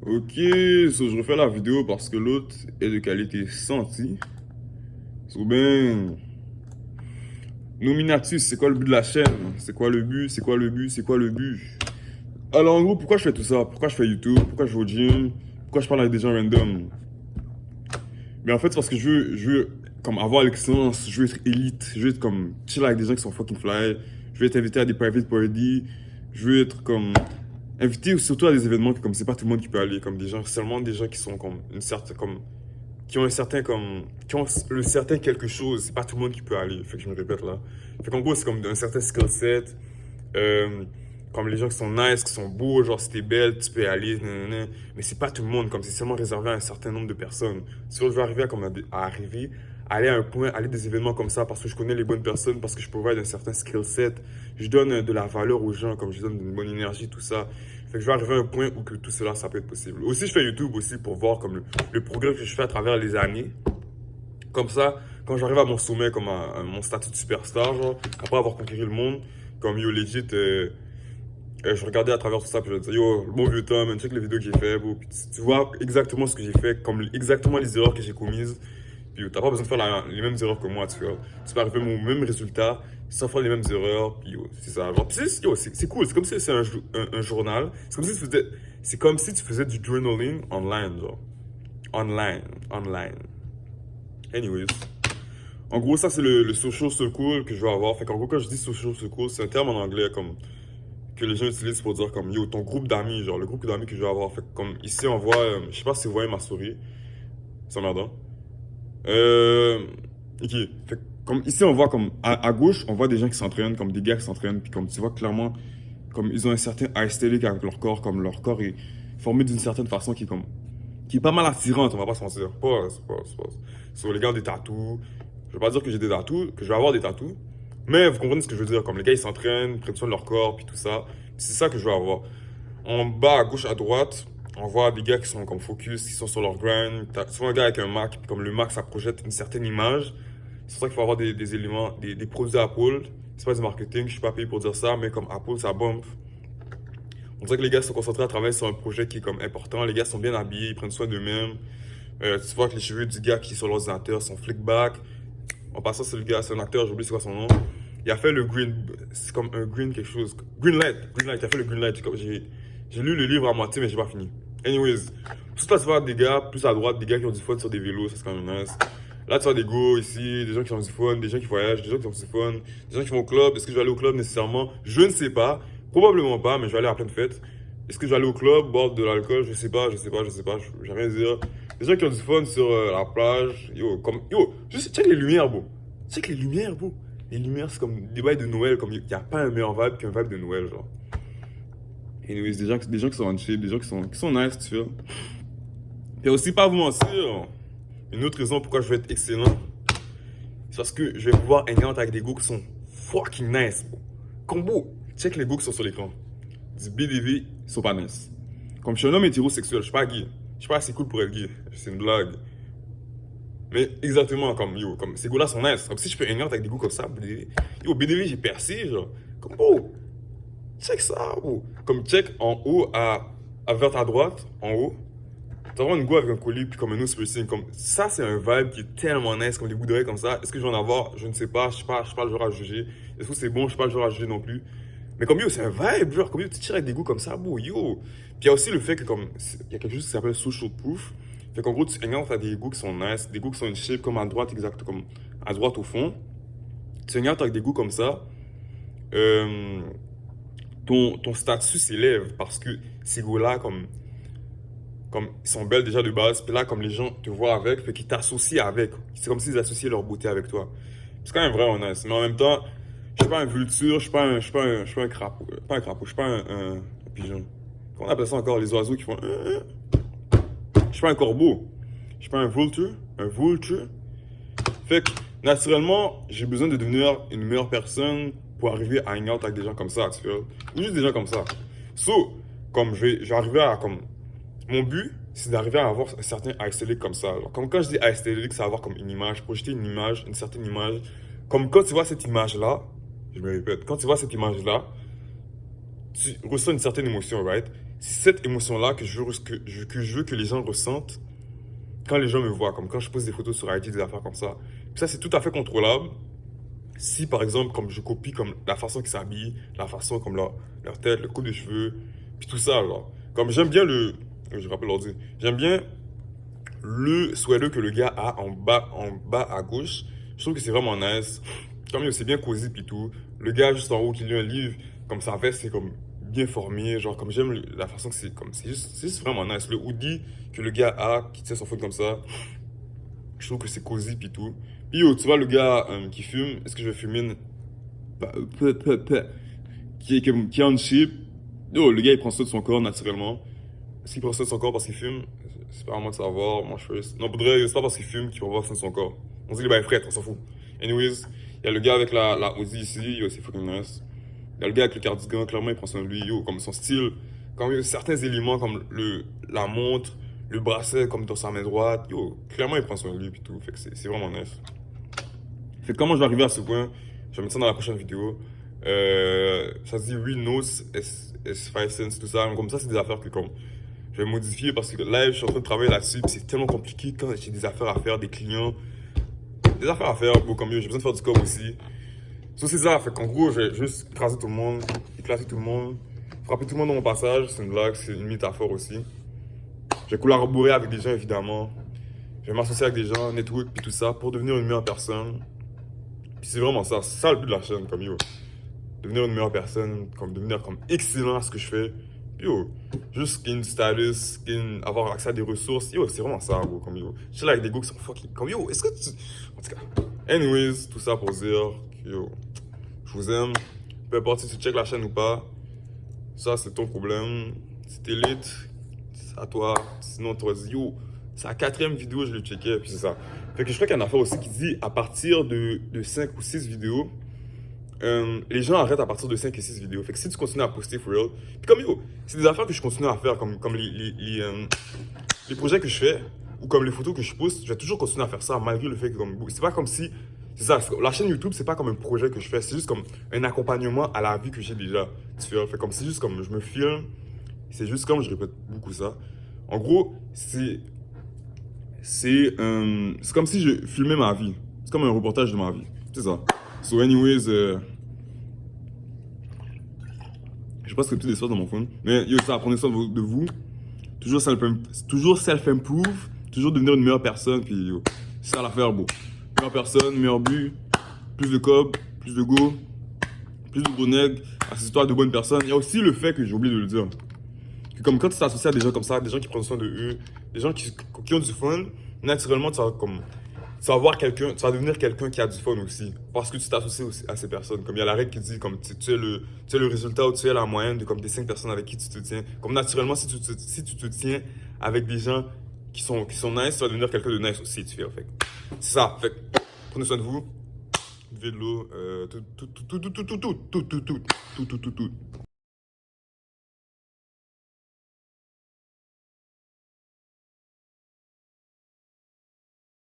Ok, je refais la vidéo parce que l'autre est de qualité sentie. So ben, nominatus, c'est quoi le but de la chaîne? C'est quoi le but? C'est quoi le but? C'est quoi le but? Alors en gros, pourquoi je fais tout ça? Pourquoi je fais YouTube? Pourquoi je vais au gym? Pourquoi je parle avec des gens random? Mais en fait, c'est parce que je veux comme avoir l'excellence, je veux être élite, je veux être comme chill avec des gens qui sont fucking fly, je veux être invité à des private parties, je veux être comme invité surtout à des événements que comme c'est pas tout le monde qui peut aller, comme des gens, seulement des gens qui sont comme une certaine, comme, qui ont un certain, comme, qui ont le certain quelque chose, c'est pas tout le monde qui peut aller, fait que je me répète là. Fait qu'en gros, c'est comme un certain skill set, euh, comme les gens qui sont nice, qui sont beaux, genre si t'es belle, tu peux y aller, nanana. Mais c'est pas tout le monde, comme c'est seulement réservé à un certain nombre de personnes. Si je veux arriver aller à un point, aller à des événements comme ça parce que je connais les bonnes personnes, parce que je provide un certain skill set, je donne de la valeur aux gens, comme je donne une bonne énergie, tout ça. Fait que je vais arriver à un point où que tout cela, ça peut être possible. Aussi, je fais YouTube aussi pour voir comme le progrès que je fais à travers les années. Comme ça, quand j'arrive à mon sommet, comme à mon statut de superstar, genre, après avoir conquéri le monde, comme yo legit, je regardais à travers tout ça, puis je disais, yo, bon vieux Tom, man, check les vidéos que j'ai fait, bro. Puis tu vois exactement ce que j'ai fait, comme exactement les erreurs que j'ai commises. Puis t'as pas besoin de faire les mêmes erreurs que moi, tu vois. Tu peux arriver au même résultat sans faire les mêmes erreurs, puis yo, c'est ça. Genre, puis c'est cool, c'est comme si c'est un journal. C'est comme si tu faisais du journaling online, genre. Online. Anyways. En gros, ça, c'est le social circle que je veux avoir. Fait qu'en gros, quand je dis social circle, c'est un terme en anglais comme que les gens utilisent pour dire comme yo, ton groupe d'amis, genre le groupe d'amis que je veux avoir. Fait que comme ici, on voit, je sais pas si vous voyez ma souris, c'est emmerdant. Ok. Fait que, comme ici, on voit comme à gauche, on voit des gens qui s'entraînent, comme des gars qui s'entraînent, puis comme tu vois clairement, comme ils ont un certain aesthetic avec leur corps, comme leur corps est formé d'une certaine façon qui est pas mal attirante, on va pas se mentir. Pause. Sur les gars ont des tatous. Je veux pas dire que j'ai des tatous, que je vais avoir des tatous. Mais vous comprenez ce que je veux dire. Comme les gars, ils s'entraînent, prennent soin de leur corps, puis tout ça. C'est ça que je veux avoir. En bas, à gauche, à droite, on voit des gars qui sont comme focus, qui sont sur leur grind. T'as souvent un gars avec un Mac, puis comme le Mac, ça projette une certaine image. C'est pour ça qu'il faut avoir des éléments, des produits Apple. C'est pas du marketing, je suis pas payé pour dire ça, mais comme Apple, ça bump. On dirait que les gars sont concentrés à travailler sur un projet qui est comme important. Les gars sont bien habillés, ils prennent soin d'eux-mêmes. Tu vois que les cheveux du gars qui est sur l'ordinateur sont flick back. En passant, c'est le gars, c'est un acteur, j'ai oublié c'est quoi son nom. Il a fait le green, c'est comme un green quelque chose. Green light, il a fait le green light. J'ai lu le livre à moitié, mais j'ai pas fini. Anyways, tout là, tu vois des gars, plus à droite, des gars qui ont du fun sur des vélos, ça c'est quand même nice. Là, tu vois des go ici, des gens qui ont du fun, des gens qui voyagent, des gens qui ont du fun, des gens qui vont au club. Est-ce que je vais aller au club nécessairement? Je ne sais pas. Probablement pas, mais je vais aller à plein de fêtes. Est-ce que je vais aller au club, boire de l'alcool? Je sais pas. J'ai rien à dire. Des gens qui ont du fun sur la plage. Yo, juste check les lumières, bro. Check les lumières, bro. Les lumières, c'est comme des bails de Noël, comme il n'y a pas un meilleur vibe qu'un vibe de Noël, genre. Anyways, des gens qui sont en chill, des gens qui sont nice, tu vois. Et aussi, pas vous mentir, une autre raison pourquoi je veux être excellent, c'est parce que je vais pouvoir hang out avec des gars qui sont fucking nice, bro. Combo, check les gars qui sont sur l'écran. Du BDV, ils sont pas nice. Comme je suis un homme hétérosexuel, je suis pas gay. Je suis pas assez cool pour être gay. C'est une blague. Mais exactement comme yo, comme ces gars-là sont nice. Comme si je peux hang out avec des gars comme ça, BDV. Yo, BDV, j'ai percé, genre. Comme bro, check ça, bro. Comme check en haut à vers ta droite, en haut. T'as vraiment une go avec un colis, puis comme un nose piercing. Comme ça, c'est un vibe qui est tellement nice, comme des bouts d'oreilles comme ça. Est-ce que je vais en avoir? Je ne sais pas. Je suis pas le genre à juger. Est-ce que c'est bon? Je suis pas le genre à juger non plus. Mais comme yo, c'est un vibe, genre, comme yo, tu tires avec des goûts comme ça, bro, yo. Puis il y a aussi le fait que, comme, il y a quelque chose qui s'appelle social proof. Fait qu'en gros, tu hang avec des goûts qui sont nice, des goûts qui sont une shape comme à droite, exact, comme à droite au fond. Tu hang avec des goûts comme ça. Euh, ton statut s'élève parce que ces goûts-là, comme ils sont belles déjà de base, puis là, comme les gens te voient avec, fait qu'ils t'associent avec. C'est comme s'ils associaient leur beauté avec toi. C'est quand même vraiment nice. Mais en même temps, je suis pas un vulture, je suis pas un crapaud. Pas un crapaud, je suis pas un pigeon. Comment on appelle ça encore, les oiseaux qui font. Je suis pas un corbeau. Je suis pas un vulture. Un vulture. Fait que, naturellement, j'ai besoin de devenir une meilleure personne pour arriver à hang out avec des gens comme ça, tu vois. Ou juste des gens comme ça. So, comme je vais arriver à, comme, mon but, c'est d'arriver à avoir un certain aesthetic comme ça. Alors, comme quand je dis aesthetic, c'est avoir comme une image, projeter une image, une certaine image. Comme quand tu vois cette image-là, je me répète, quand tu vois cette image-là, tu ressens une certaine émotion, right? c'est cette émotion-là que je veux que les gens ressentent quand les gens me voient, comme quand je pose des photos sur IG, des affaires comme ça. Puis ça, c'est tout à fait contrôlable. Si, par exemple, comme je copie comme la façon qu'ils s'habillent, la façon comme leur tête, le coupe de cheveux, puis tout ça, genre. Comme j'aime bien je rappelle l'ordi. J'aime bien le sweater que le gars a en bas à gauche. Je trouve que c'est vraiment nice. Comme c'est bien cosy puis tout. Le gars juste en haut qui lit un livre, comme sa veste, c'est comme bien formé. Genre, comme j'aime la façon que c'est comme. C'est juste vraiment nice. Le hoodie que le gars a, qui tient son phone comme ça, je trouve que c'est cosy puis tout. Puis yo, tu vois le gars qui fume, est-ce que je vais fumer bah, qui est en chip. Yo, le gars il prend soin de son corps naturellement. Est-ce qu'il prend soin de son corps parce qu'il fume? C'est pas à moi de savoir, moi je fais. Non, pour de vrai, c'est pas parce qu'il fume qu'il va avoir soin de son corps. On se dit, bah, il est frère, on s'en fout. Anyways, il y a le gars avec la Audi ici, yo, c'est fucking nice. Il y a le gars avec le cardigan, clairement il prend soin de lui, yo, comme son style. Comme il y a certains éléments comme la montre, le bracelet comme dans sa main droite, yo, clairement il prend soin de lui et tout. Fait que c'est vraiment nice. Fait que comment je vais arriver à ce point? Je vais mettre ça dans la prochaine vidéo. Ça se dit Real Notes, S5 Sense, tout ça. Comme ça, c'est des affaires que comme je vais modifier parce que là, je suis en train de travailler là-dessus. C'est tellement compliqué quand j'ai des affaires à faire, des clients. Des affaires à faire, bon, comme mieux. J'ai besoin de faire du corps aussi. So, c'est ça. Fait qu'en gros, je vais juste écraser tout le monde, éclater tout le monde, frapper tout le monde dans mon passage. C'est une blague, c'est une métaphore aussi. Je vais collaborer avec des gens, évidemment. Je vais m'associer avec des gens, network, puis tout ça, pour devenir une meilleure personne. Puis c'est vraiment ça. C'est ça le but de la chaîne, comme yo. Devenir une meilleure personne, comme devenir comme excellent à ce que je fais. Yo, juste gain du status, avoir accès à des ressources. Yo, c'est vraiment ça, bro, comme yo. Je suis là avec des gars qui sont fucking. Comme yo, est-ce que tu. En tout cas. Anyways, tout ça pour dire que yo, je vous aime. Peu importe si tu checkes la chaîne ou pas, ça c'est ton problème. Si t'es lit, c'est à toi. Sinon, tu vas dire yo, c'est la 4e vidéo, je le checkais, puis c'est ça. Fait que je crois qu'il y a une affaire aussi qui dit à partir de 5 ou 6 vidéos. Les gens arrêtent à partir de 5 et 6 vidéos. Fait que si tu continues à poster for real, puis comme yo, c'est des affaires que je continue à faire, comme les projets que je fais, ou comme les photos que je poste, je vais toujours continuer à faire ça, malgré le fait que comme, c'est pas comme si, c'est ça, la chaîne YouTube, c'est pas comme un projet que je fais, c'est juste comme un accompagnement à la vie que j'ai déjà. Tu vois, fait comme c'est juste comme je me filme, c'est juste comme je répète beaucoup ça. En gros, c'est comme si je filmais ma vie. C'est comme un reportage de ma vie. C'est ça. So anyways, je sais pas ce que tout espace dans mon phone. Mais yo, ça, prenez soin de vous. Toujours self-improve. Toujours devenir une meilleure personne. Puis yo, c'est ça l'affaire, beau. Meilleure personne, meilleur but. Plus de cob, plus de go. Plus de gros nègres. Associe-toi à de bonnes personnes. Il y a aussi le fait que j'ai oublié de le dire. Que comme quand tu t'associes à des gens comme ça, des gens qui prennent soin de eux, des gens qui ont du fun, naturellement, tu vas voir quelqu'un, tu vas devenir quelqu'un qui a du fun aussi. Parce que tu t'associes aussi à ces personnes. Comme il y a la règle qui dit, comme tu es le résultat ou tu es la moyenne de comme des 5 personnes avec qui tu te tiens. Comme naturellement, si tu te tiens avec des gens qui sont nice, tu vas devenir quelqu'un de nice aussi, tu fais. Fait. C'est ça. Fait prenez soin de vous. Buvez de l'eau. Tout.